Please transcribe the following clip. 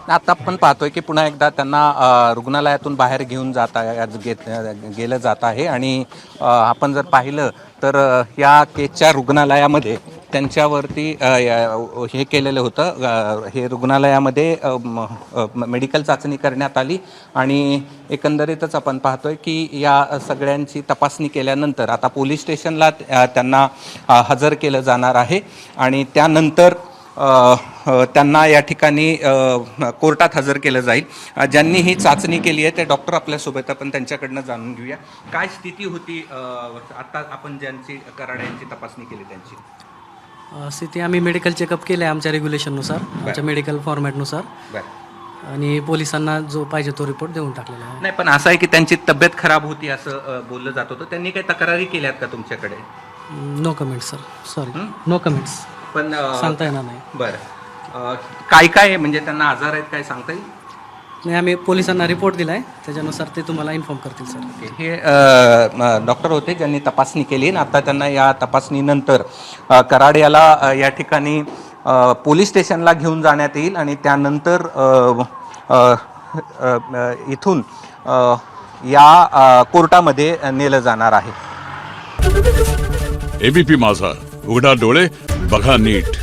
आता आपण पाहतोय की पुन्हा एकदा त्यांना रुग्णालयातून बाहेर घेऊन गेलं जात आहे आणि आपण जर पाहिलं तर या केजच्या रुग्णालयामध्ये त्यांच्यावरती हे केलेलं होतं, हे रुग्णालयामध्ये मेडिकल चाचणी करण्यात आली आणि एकंदरीतच आपण पाहतोय की या सगळ्यांची तपासणी केल्यानंतर आता पोलीस स्टेशनला त्यांना हजर केलं जाणार आहे आणि त्यानंतर त्यांना या ठिकाणी कोर्टात हजर केलं जाईल। ज्यांनी ही चाचणी केली आहे ते डॉक्टर आपल्यासोबत, आपण त्यांच्याकडनं जाणून घेऊया काय स्थिती होती आता आपण ज्यांची कराड यांची तपासणी केली त्यांची स्थिती। आम्ही मेडिकल चेकअप केलं आहे आमच्या रेग्युलेशननुसार, आमच्या मेडिकल फॉर्मॅटनुसार आणि पोलिसांना जो पाहिजे तो रिपोर्ट देऊन टाकलेला आहे। नाही, पण असं आहे की त्यांची तब्येत खराब होती असं बोललं जात होतं, त्यांनी काही तक्रारी केल्यात का तुमच्याकडे? No comments sir, sorry, no comments, पण सांगता येणार नाही। बरं, काय काय म्हणजे त्यांना आजार आहेत काय सांगता येईल? नाही, आम्ही पोलिसांना रिपोर्ट दिला आहे, त्याच्यानुसार ते तुम्हाला इन्फॉर्म करतील सर। हे डॉक्टर होते ज्यांनी तपासणी केली आणि आता त्यांना या तपासणीनंतर कराड याला या ठिकाणी पोलीस स्टेशनला घेऊन जाण्यात येईल आणि त्यानंतर इथून या कोर्टामध्ये नेलं जाणार आहे। एबीपी माझा, उघडा डोळे बघा नीट।